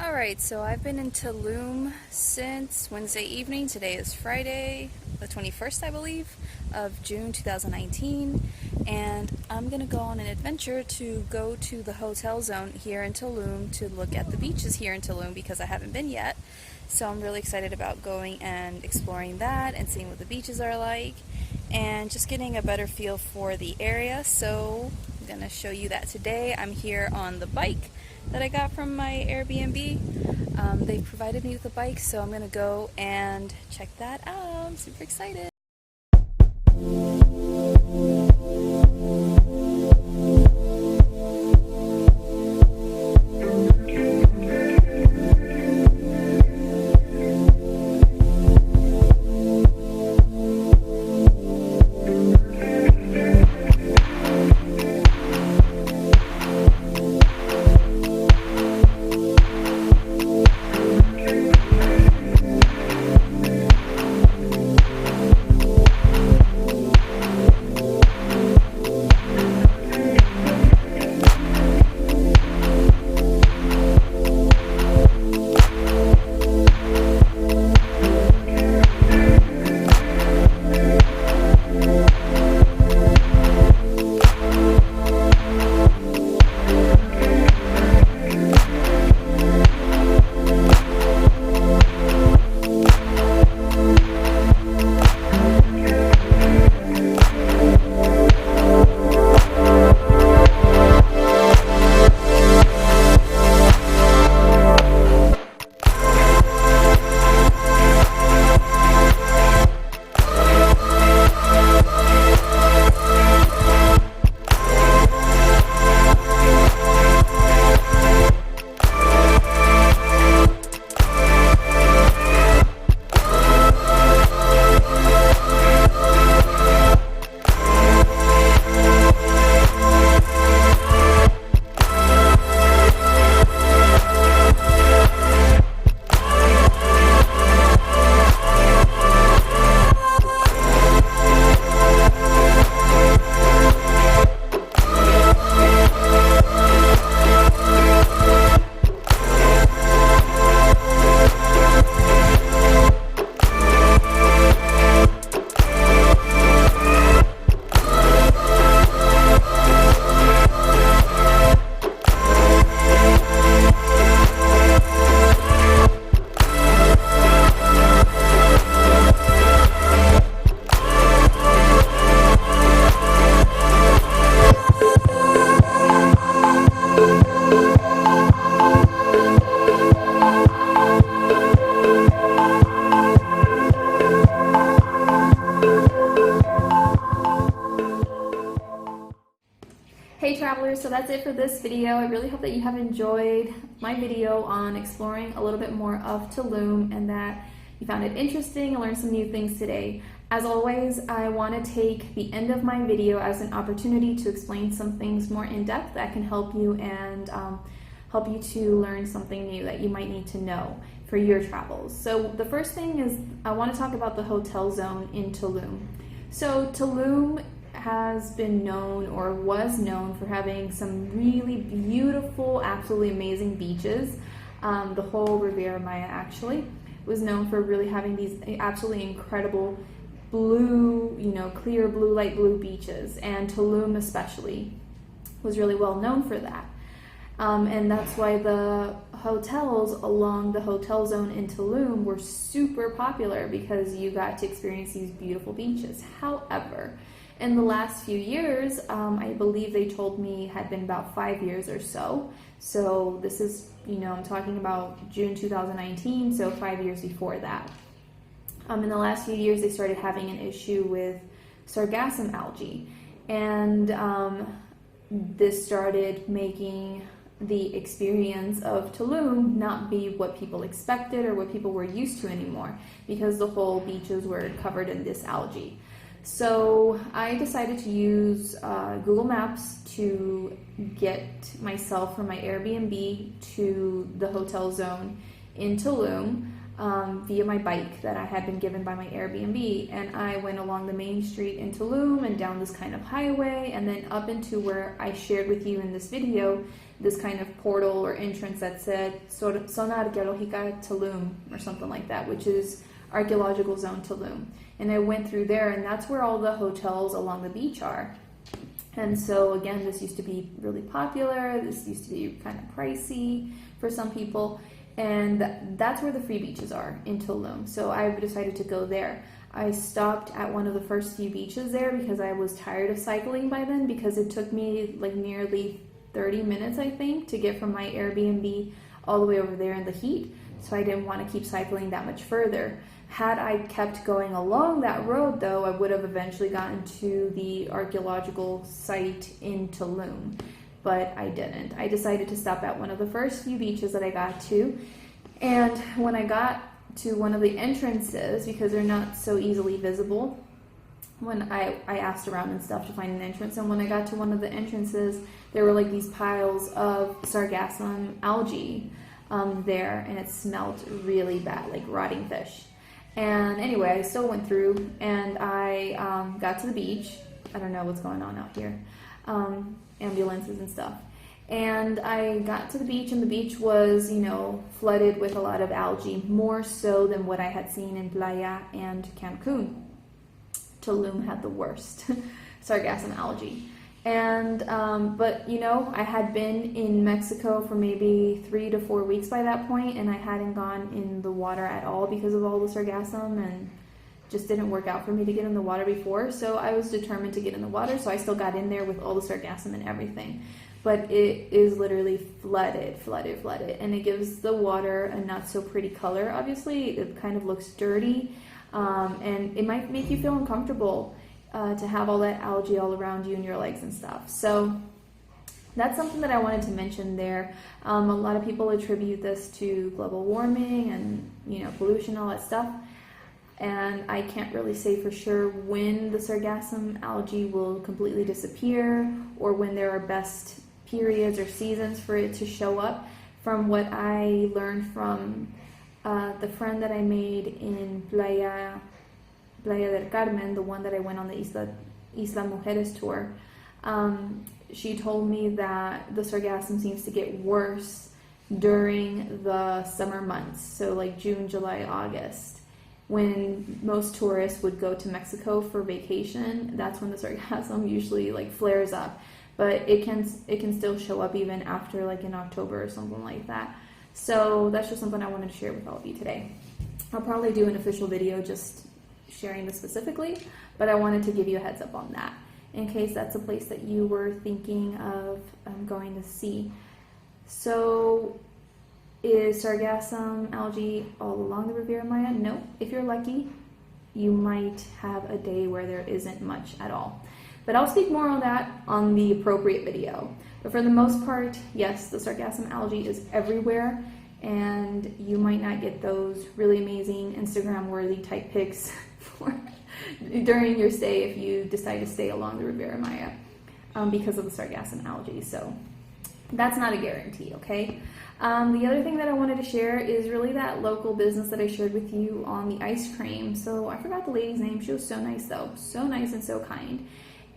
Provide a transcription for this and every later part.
Alright, so I've been in Tulum since Wednesday evening. Today is Friday, the 21st, I believe, of June 2019. And I'm going to go on an adventure to go to the hotel zone here in Tulum to look at the beaches here in Tulum because I haven't been yet. So I'm really excited about going and exploring that and seeing what the beaches are like and just getting a better feel for the area. So I'm going to show you that today. I'm here on the bike that I got from my Airbnb. They provided me with a bike, so I'm going to go and check that out. I'm super excited. Hey travelers, so that's it for this video. I really hope that you have enjoyed my video on exploring a little bit more of Tulum and that you found it interesting and learned some new things today. As always, I want to take the end of my video as an opportunity to explain some things more in depth that can help you and help you to learn something new that you might need to know for your travels. So the first thing is I want to talk about the hotel zone in Tulum. So Tulum has been known or was known for having some really beautiful, absolutely amazing beaches. The whole Riviera Maya actually was known for really having these absolutely incredible blue, clear blue, light blue beaches, and Tulum especially was really well known for that. And that's why the hotels along the hotel zone in Tulum were super popular because you got to experience these beautiful beaches. However, in the last few years, I believe they told me had been about 5 years or so. So this is, I'm talking about June 2019, so 5 years before that. In the last few years, they started having an issue with sargassum algae. And this started making the experience of Tulum not be what people expected or what people were used to anymore because the whole beaches were covered in this algae. So I decided to use Google Maps to get myself from my Airbnb to the hotel zone in Tulum via my bike that I had been given by my Airbnb. And I went along the main street in Tulum and down this kind of highway and then up into where I shared with you in this video this kind of portal or entrance that said Zona Arqueológica Tulum or something like that, which is Archaeological Zone Tulum. And I went through there, and that's where all the hotels along the beach are. And so again, this used to be really popular. This used to be kind of pricey for some people. And that's where the free beaches are in Tulum. So I decided to go there. I stopped at one of the first few beaches there because I was tired of cycling by then, because it took me like nearly 30 minutes, I think, to get from my Airbnb all the way over there in the heat. So I didn't want to keep cycling that much further. Had I kept going along that road, though, I would have eventually gotten to the archaeological site in Tulum, but I didn't. I decided to stop at one of the first few beaches that I got to, and when I got to one of the entrances, because they're not so easily visible, when I asked around and stuff to find an entrance, and when I got to one of the entrances, there were like these piles of sargassum algae there, and it smelled really bad, like rotting fish. And anyway, I still went through, and I got to the beach. I don't know what's going on out here, ambulances and stuff. And I got to the beach, and the beach was, you know, flooded with a lot of algae, more so than what I had seen in Playa and Cancun. Tulum had the worst sargassum algae. And but you know, I had been in Mexico for maybe 3 to 4 weeks by that point, and I hadn't gone in the water at all because of all the sargassum, and just didn't work out for me to get in the water before. So I was determined to get in the water, so I still got in there with all the sargassum and everything. But it is literally flooded, and it gives the water a not so pretty color. Obviously, it kind of looks dirty, and it might make you feel uncomfortable to have all that algae all around you and your legs and stuff. So that's something that I wanted to mention there. A lot of people attribute this to global warming and, you know, pollution, all that stuff. And I can't really say for sure when the sargassum algae will completely disappear, or when there are best periods or seasons for it to show up. From what I learned from the friend that I made in Playa del Carmen, the one that I went on the Isla Mujeres tour, she told me that the sargassum seems to get worse during the summer months, so like June, July, August, when most tourists would go to Mexico for vacation. That's when the sargassum usually like flares up, but it can still show up even after, like in October or something like that. So that's just something I wanted to share with all of you today. I'll probably do an official video just sharing this specifically, but I wanted to give you a heads up on that in case that's a place that you were thinking of going to see. So is sargassum algae all along the Riviera Maya? No. If you're lucky, you might have a day where there isn't much at all. But I'll speak more on that on the appropriate video. But for the most part, yes, the sargassum algae is everywhere, and you might not get those really amazing Instagram-worthy type pics during your stay if you decide to stay along the Riviera Maya because of the sargassum algae. So that's not a guarantee, okay? The other thing that I wanted to share is really that local business that I shared with you on the ice cream. So I forgot the lady's name. She was so nice though, so nice and so kind.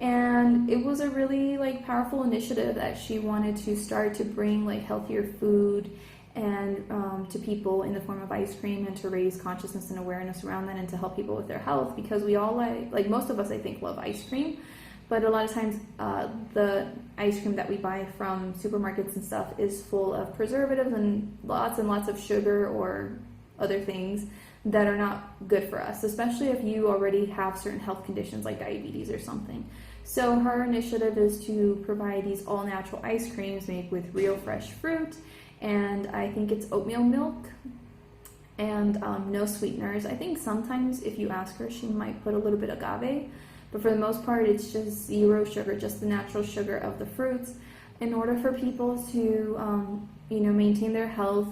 And it was a really like powerful initiative that she wanted to start to bring like healthier food and to people in the form of ice cream, and to raise consciousness and awareness around that, and to help people with their health, because we all like most of us, I think, love ice cream, but a lot of times the ice cream that we buy from supermarkets and stuff is full of preservatives and lots of sugar or other things that are not good for us, especially if you already have certain health conditions like diabetes or something. So her initiative is to provide these all-natural ice creams made with real fresh fruit, and I think it's oatmeal milk and no sweeteners. I think sometimes if you ask her, she might put a little bit of agave, but for the most part it's just zero sugar, just the natural sugar of the fruits, in order for people to maintain their health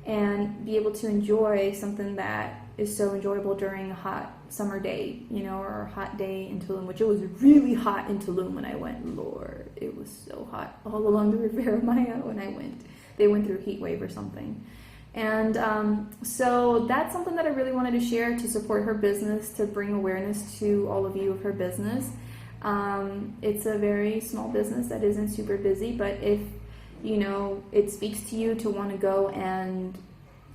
and be able to enjoy something that is so enjoyable during a hot summer day, or a hot day in Tulum, which it was really hot in Tulum when I went. Lord, it was so hot all along the Riviera Maya when I went. They went through a heat wave or something. And so that's something that I really wanted to share to support her business, to bring awareness to all of you of her business. It's a very small business that isn't super busy, but if it speaks to you to want to go and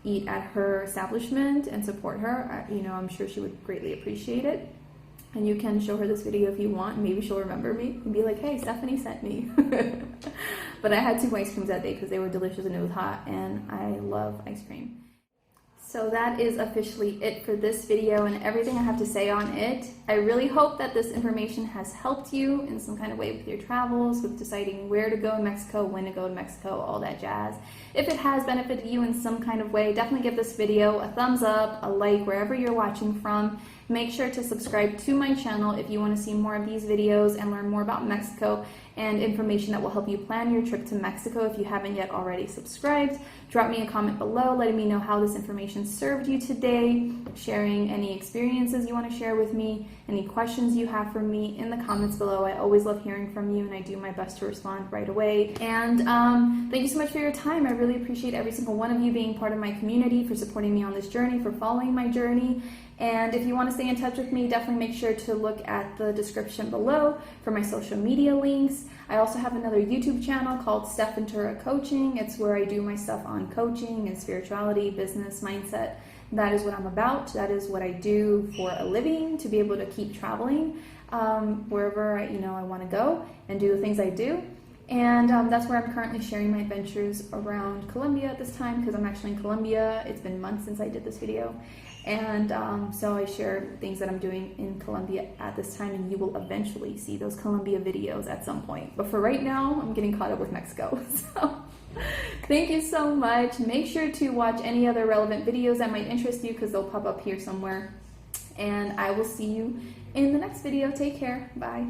eat at her establishment and support her, I'm sure she would greatly appreciate it. And you can show her this video if you want. Maybe she'll remember me and be like, hey, Stephanie sent me. But I had 2 ice creams that day because they were delicious and it was hot, and I love ice cream. So that is officially it for this video and everything I have to say on it. I really hope that this information has helped you in some kind of way with your travels, with deciding where to go in Mexico, when to go to Mexico, all that jazz. If it has benefited you in some kind of way, definitely give this video a thumbs up, a like, wherever you're watching from. Make sure to subscribe to my channel if you want to see more of these videos and learn more about Mexico and information that will help you plan your trip to Mexico. If you haven't yet already subscribed, drop me a comment below letting me know how this information served you today, sharing any experiences you want to share with me, any questions you have for me in the comments below. I always love hearing from you and I do my best to respond right away. And thank you so much for your time. I really appreciate every single one of you being part of my community, for supporting me on this journey, for following my journey. And if you want to stay in touch with me, definitely make sure to look at the description below for my social media links. I also have another YouTube channel called Stef Coaching. It's where I do my stuff on coaching and spirituality, business, mindset. That is what I'm about. That is what I do for a living, to be able to keep traveling wherever I want to go and do the things I do. And that's where I'm currently sharing my adventures around Colombia at this time, because I'm actually in Colombia. It's been months since I did this video. And so I share things that I'm doing in Colombia at this time, and you will eventually see those Colombia videos at some point. But for right now, I'm getting caught up with Mexico. So thank you so much. Make sure to watch any other relevant videos that might interest you, because they'll pop up here somewhere. And I will see you in the next video. Take care. Bye.